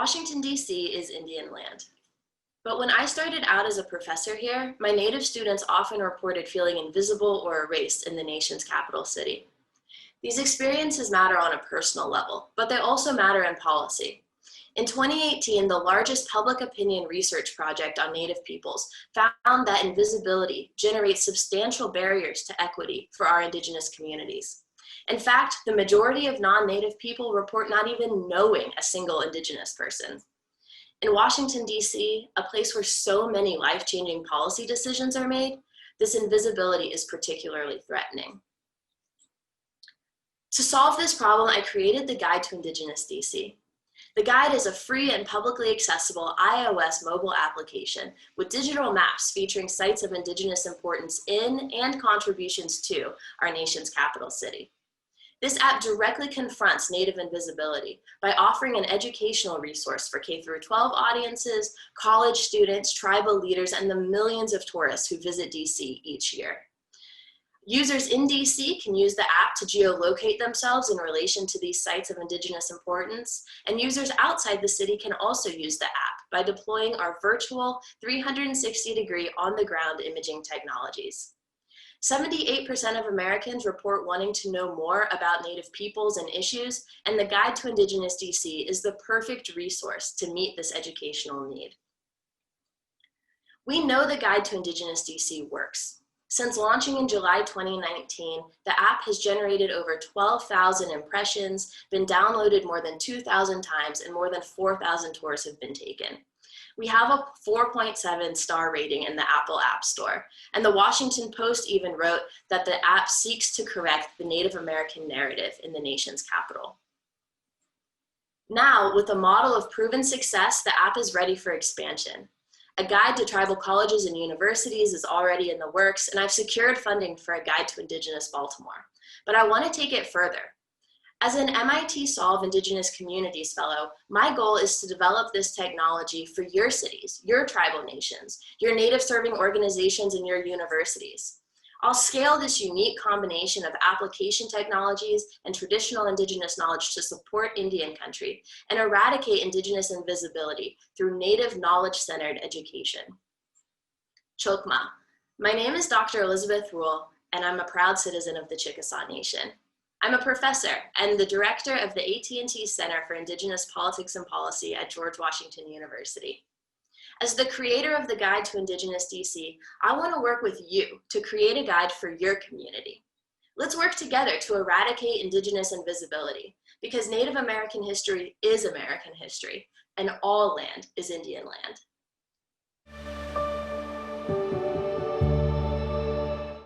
Washington, D.C. is Indian land. But when I started out as a professor here, my Native students often reported feeling invisible or erased in the nation's capital city. These experiences matter on a personal level, but they also matter in policy. In 2018, the largest public opinion research project on Native peoples found that invisibility generates substantial barriers to equity for our Indigenous communities. In fact, the majority of non-Native people report not even knowing a single Indigenous person. In Washington, D.C., a place where so many life-changing policy decisions are made, this invisibility is particularly threatening. To solve this problem, I created the Guide to Indigenous D.C. The guide is a free and publicly accessible iOS mobile application with digital maps featuring sites of Indigenous importance in and contributions to our nation's capital city. This app directly confronts Native invisibility by offering an educational resource for K-12 audiences, college students, tribal leaders, and the millions of tourists who visit DC each year. Users in DC can use the app to geolocate themselves in relation to these sites of Indigenous importance, and users outside the city can also use the app by deploying our virtual 360-degree on-the-ground imaging technologies. 78% of Americans report wanting to know more about Native peoples and issues, and the Guide to Indigenous DC is the perfect resource to meet this educational need. We know the Guide to Indigenous DC works. Since launching in July 2019, the app has generated over 12,000 impressions, been downloaded more than 2,000 times, and more than 4,000 tours have been taken. We have a 4.7 star rating in the Apple App Store, and the Washington Post even wrote that the app seeks to correct the Native American narrative in the nation's capital. Now, with a model of proven success, the app is ready for expansion. A guide to tribal colleges and universities is already in the works, and I've secured funding for a guide to Indigenous Baltimore. But I want to take it further. As an MIT Solve Indigenous Communities Fellow, my goal is to develop this technology for your cities, your tribal nations, your Native serving organizations, and your universities. I'll scale this unique combination of application technologies and traditional Indigenous knowledge to support Indian country and eradicate Indigenous invisibility through Native knowledge-centered education. Chokma. My name is Dr. Elizabeth Rule, and I'm a proud citizen of the Chickasaw Nation. I'm a professor and the director of the AT&T Center for Indigenous Politics and Policy at George Washington University. As the creator of the Guide to Indigenous DC, I want to work with you to create a guide for your community. Let's work together to eradicate Indigenous invisibility, because Native American history is American history, and all land is Indian land.